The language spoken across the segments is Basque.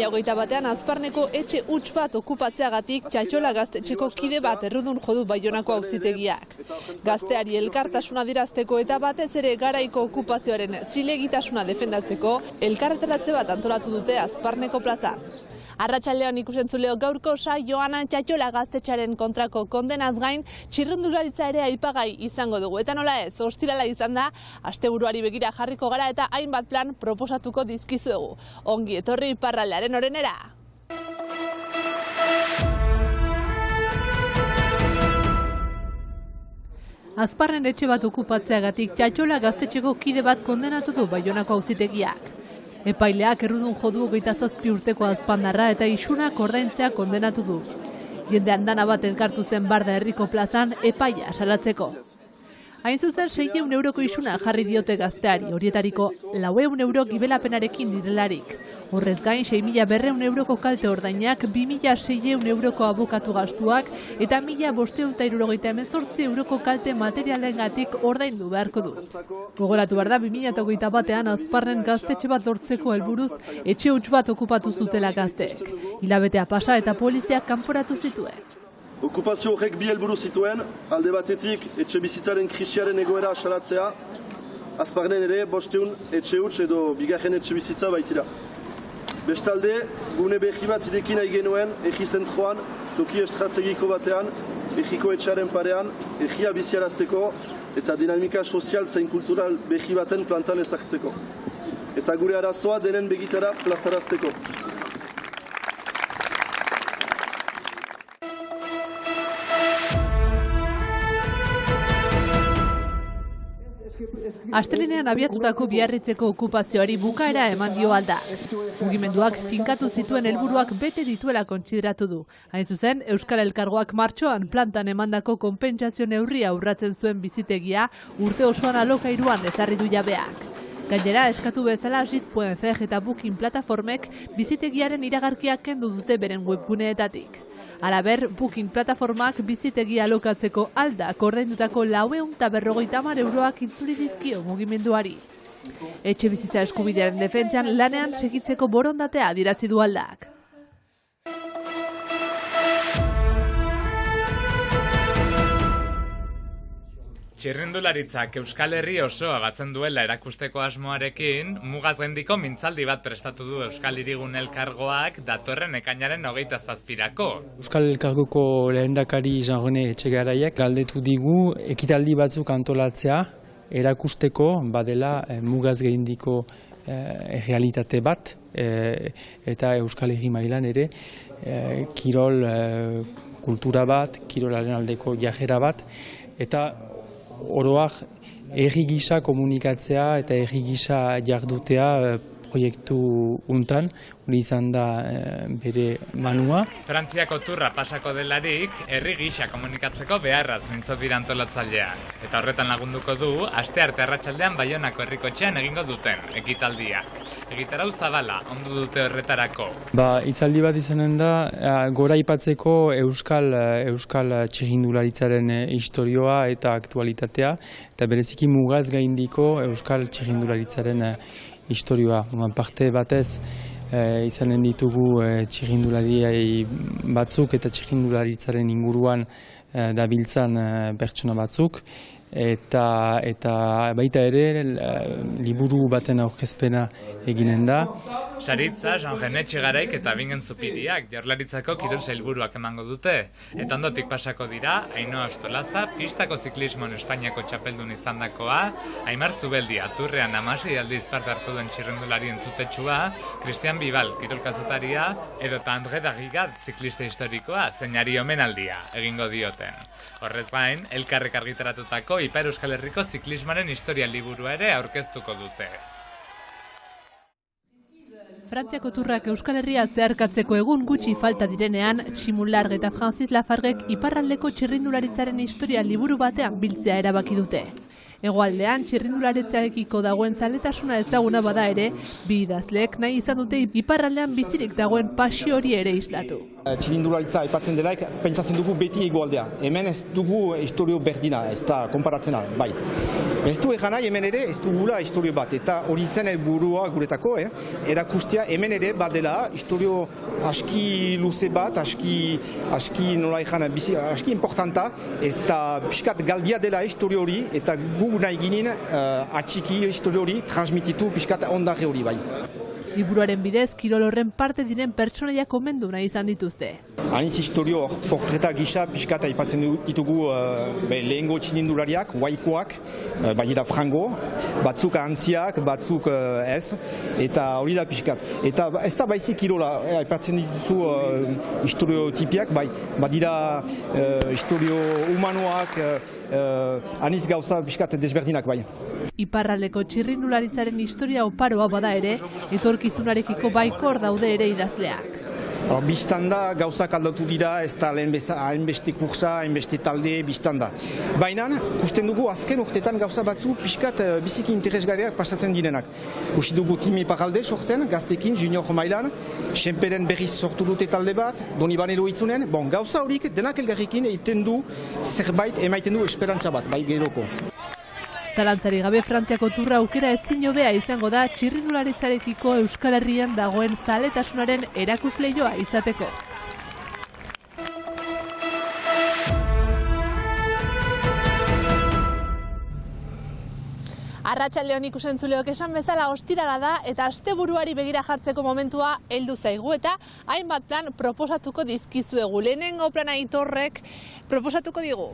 2021 Azparneko etxe huts bat okupatzeagatik Txatxola gaztetxeko kide bat errudun jodu Baionako auzitegiak. Gazteari elkartasuna adierazteko eta batez ere garaiko okupazioaren zilegitasuna defendatzeko elkarretaratze bat antolatu dute Azparneko plazan. Arratsaldeon ikusentzuleo gaurko saioan Txatxola gaztetxaren kontrako kondenaz gain txirrindularitza ere aipagai izango dugu. Eta nola ez, ostirala izan da, asteburuari begira jarriko gara eta hainbat plan proposatuko dizkizuegu. Ongi etorri iparraldearen orenera! Azparnen etxe bat okupatzeagatik Txatxola gaztetxeko kide bat kondenatu du Baionako auzitegiak. Epaileak errudun jodu 27 urteko azpandarra eta isunak ordaintzea kondenatu du. Jende andana bat elkartu zen Barda herriko plazan epaia salatzeko. Hain zuzen 600 euroko isuna jarri diote gazteari, horietariko 400 euro gibelapenarekin direlarik. Horrez gain 6.200 euroko kalte ordainak, 2.600 euroko abokatu gastuak eta 1.578 euroko kalte materialengatik ordaindu beharko du. Gogoratu behar da 2021 Azparnen gaztetxe bat lortzeko helburuz etxe huts bat okupatu zutela gazteek. Hilabetea pasa eta poliziak kanporatu zituen. Okupazio horrek bi helburu zituen, alde batetik etxe bizitzaren krisiaren egoera salatzea, Azparnen ere 500 etxe huts edo bigarren etxe bizitza baitira. Bestalde, gune berri bat zidekin nahi genuen erri zentroan, toki estrategiko batean, erriko etxearen parean, erria biziarazteko eta dinamika sozial zein kultural berri baten plantan ezartzeko. Eta gure arazoa denen begitara plazarazteko. Astelehenean abiatutako Biarritzeko okupazioari bukaera eman dio alda. Mugimenduak finkatu zituen helburuak bete dituela kontsideratu du. Hain zuzen, Euskal Elkargoak martxoan plantan emandako konpentsazio neurria urratzen zuen bizitegia urte osoan alokairuan ezarri du jabeak. Gainera, eskatu bezala JIT.cer eta Booking plataformek bizitegiaren iragarkiak kendu dute beren webguneetatik. Halaber, Booking plataformak bizitegia alokatzeko aldak ordaindutako 450 euroak itzuli dizkio mugimenduari. Etxe bizitza eskubidearen defentsan lanean segitzeko borondatea adierazi du aldak. Txirrindularitzak Euskal Herri osoa batzen duela erakusteko asmoarekin, mugaz gaindiko mintzaldi bat prestatu du Euskal Hirigun Elkargoak datorren ekainaren 27-ako. Euskal Elkargoko lehendakari Jean-René Etxegaraiak galdetu digu ekitaldi batzuk antolatzea erakusteko badela mugaz gaindiko errealitate bat eta Euskal Herri mailan ere kirol kultura bat, kirolaren aldeko jarrera bat eta oroak herri gisa komunikatzea eta herri gisa jardutea proiektu untan, hori izan da bere manua. Frantziako turra pasako delarik, herri gisa komunikatzeko beharraz mintzo dira antolatzaileak. Eta horretan lagunduko du, astearte arratsaldean Baionako herriko etxean egingo duten ekitaldiak. Egitarau zabala, ondu dute horretarako. Hitzaldi bat izanen da, gora aipatzeko Euskal txirrindularitzaren istorioa eta aktualitatea, eta bereziki mugaz gaindiko Euskal txirrindularitzaren istorioa. Parte batez izanen ditugu txirrindulari batzuk eta txirrindularitzaren inguruan dabiltzan pertsona batzuk eta baita ere liburu baten aurkezpena eginen da. Saritza, Jean-René Etxegaraik eta Bingen Zupiriak Jaurlaritzako kirol sailburuak emango dute. Eta ondotik pasako dira, Ainhoa Ostolaza, pistako ziklismoan Espainiako txapeldun izandakoa, Aimar Zubeldia, turrean 16 aldiz parte hartu den txirrindulari entzutetxua, Cristian Bibal, kirol kazetaria, edota Andre Dagigat, ziklista historikoa, zeinari omenaldia egingo dioten. Horrez gain, elkarrek argitaratutako Ipar Euskal Herriko ziklismoaren historia liburua ere aurkeztuko dute. Frantziako turrak Euskal Herria zeharkatzeko egun gutxi falta direnean, Simon Largue eta Francis Lafarguek iparraldeko txirrindularitzaren historia liburu batean biltzea erabaki dute. Hegoaldean txirrindularitzarekiko dagoen zaletasuna ezaguna bada ere, bi idazleek nahi izan dute iparraldean bizirik dagoen pasio hori ere islatu. Txirrindularitza aipatzen delaik, pentsatzen dugu beti egualdea. Hemen ez dugu historio berdina, ez da konparatzena, bai. Ez du egan nahi, hemen ere ez dugula historio bat, eta hori zen helburua guretako, erakustea hemen ere bat dela historio aski luze bat, aski nola egan, aski importanta, eta piskat galdia dela historio hori, eta gu nahi ginen atxiki historio hori transmititu piskat ondare hori bai. Liburuaren bidez, kirol horren parte diren pertsonaiak komendu nahi izan dituzte. Aniz historio portreta gisa pixkat aipatzen ditugu lehengo txirrindulariak, waikoak, badira frango, batzuk antziak, batzuk ez, eta hori da pixkat. Eta ez da baizik kirola, aipatzen dituzu historiotipiak, badira historio humanoak, aniz gauza pixkat desberdinak bai. Iparraldeko txirrindularitzaren historia oparoa bada ere, etorkizunarekiko baikor daude ere idazleak. Bistanda gauzak aldatu dira, ez da hainbeste kursa, hainbeste talde, bistanda. Baina, kusten dugu azken urtetan gauza batzu pixkat biziki interesgarriak pasatzen direnak. Kusi dugu Tim Iparralde sortzen, gaztekin, junior mailan, Senperen berriz sortu dute talde bat, Donibane Loitzunen, gauza horik denak elgarrikin egiten du zerbait emaiten du esperantza bat, bai geroko. Zalantzari gabe Frantziako turra aukera ezin hobea izango da txirrindularitzarekiko Euskal Herrian dagoen zaletasunaren erakusleihoa izateko. Arratsaldeon ikusentzuleok esan bezala ostirala da eta asteburuari begira jartzeko momentua heldu zaigu eta hainbat plan proposatuko dizkizuegu. Lehenengo plana Aitorrek proposatuko digu.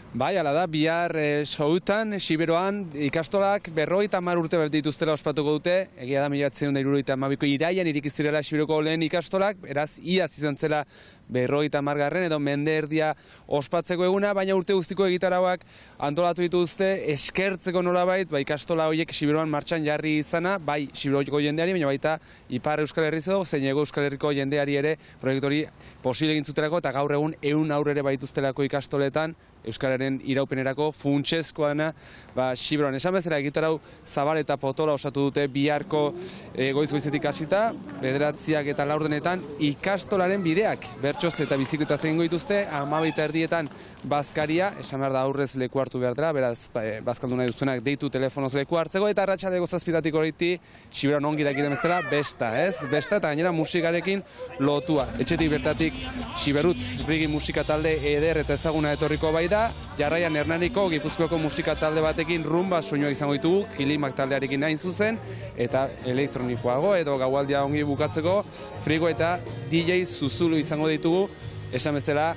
Bai, ala da, bihar Soutan, Siberoan, ikastolak 50 urte dituztela ospatuko dute, egia da 1972ko iraian irikizirela Siberoko lehen ikastolak, beraz, iaz izan zela 50 edo mende erdia ospatzeko eguna, baina urte guztiko egitarauak antolatu dituzte eskertzeko nolabait, ikastola horiek Siberoan martxan jarri izana, bai Siberoko jendeari, baina baita Ipar Euskal Herrizo, zein Hego Euskal Herriko jendeari ere proiektori posible egin zutelako eta gaur egun 100 aurrere baituztelako ikastoletan Euskararen iraupenerako funtsezkoana Siberoan. Esan bezala egitarau zabal eta potola osatu dute biharko goiz-goizetik hasita, 9 eta 4 ikastolaren bideak bertsoz eta bizikletaz egingo dituzte, 12:30 bazkaria, esan behar da aurrez leku hartu behar dela, beraz bazkaldu nahi duztuenak deitu telefonoz leku hartzeko, eta arratsaldeko 7:00 horiti Siberoan ongi dakiten bezala besta, besta eta gainera musikarekin lotua. Etxetik bertatik Siberutz Rigi musika talde eder eta ezaguna etorriko bai da, jarraian Hernaniko Gipuzkoako musika talde batekin rumba soinuak izango ditugu, Kilimak taldearekin hain zuzen, eta elektronikoago edo gaualdia ongi bukatzeko, Frigo eta DJ Zuzulu izango ditugu, esan bezala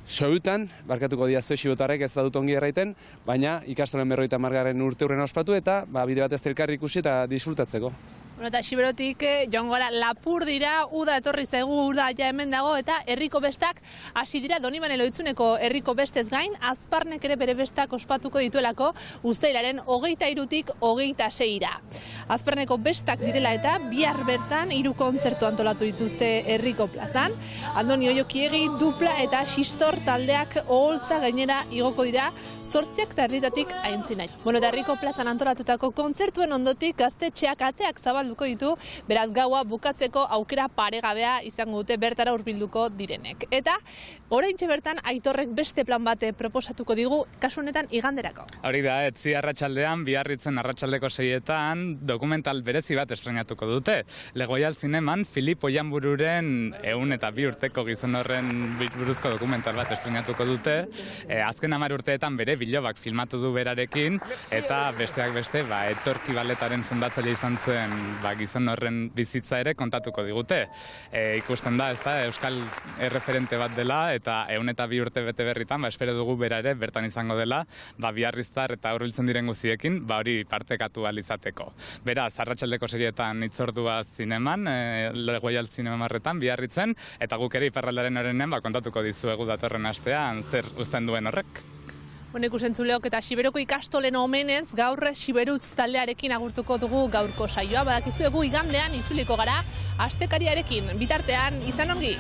Soutan, barkatuko diazue xibotarrek ez badut ongi erraiten, baina ikastolen 50. urte hurren ospatu eta bide batez elkarri ikusi eta disfrutatzeko. Eta Siberotik joan gara lapur dira, uda etorri zaigu, uda ja hemen dago, eta herriko bestak hasi dira Donibane Lohitzuneko herriko bestez gain, Azparnek ere bere bestak ospatuko dituelako uztailaren 23-tik 26-ra. Azparneko bestak direla eta bihar bertan 3 kontzertu antolatu dituzte herriko plazan. Andoni Oiokiegi, Dupla eta Xistor taldeak oholtza gainera igoko dira 8:00 aintzinaino. Eta herriko plazan antolatutako kontzertuen ondotik gaztetxeak ateak zabalduko ditu, beraz gaua bukatzeko aukera paregabea izango dute bertara hurbilduko direnek. Eta oraintxe bertan Aitorrek beste plan bate proposatuko digu, kasu honetan iganderako. Hori da, etzi arratsaldean, Biarritzen arratsaldeko 6etan dokumental berezi bat estrenatuko dute. Legoial Zineman, Filip Oianbururen 102 urteko gizon horren buruzko dokumental bat estrenatuko dute. Azken 10 urteetan bere bilobak filmatu du berarekin, eta besteak beste, etorki balletaren fundatzaile izan zen gizon horren bizitza ere kontatuko digute. Ikusten da, euskal erreferente bat dela, eta 102 urte bete berritan, espero dugu bera ere bertan izango dela, biarriztar eta hurbiltzen diren guztiekin, hori partekatu alizateko. Beraz, arratsaldeko serietan itzordua zineman, Legoial Zinemarretan, Biarritzen, eta guk ere iparraldaren horrenen kontatuko dizuegu datorren astean zer uzten duen horrek. Ikusentzuleok eta Siberoko ikastolen omenez gaur Siberutz taldearekin agurtuko dugu gaurko saioa. Badakizuegu igandean itzuliko gara astekariarekin. Bitartean, izan ongi!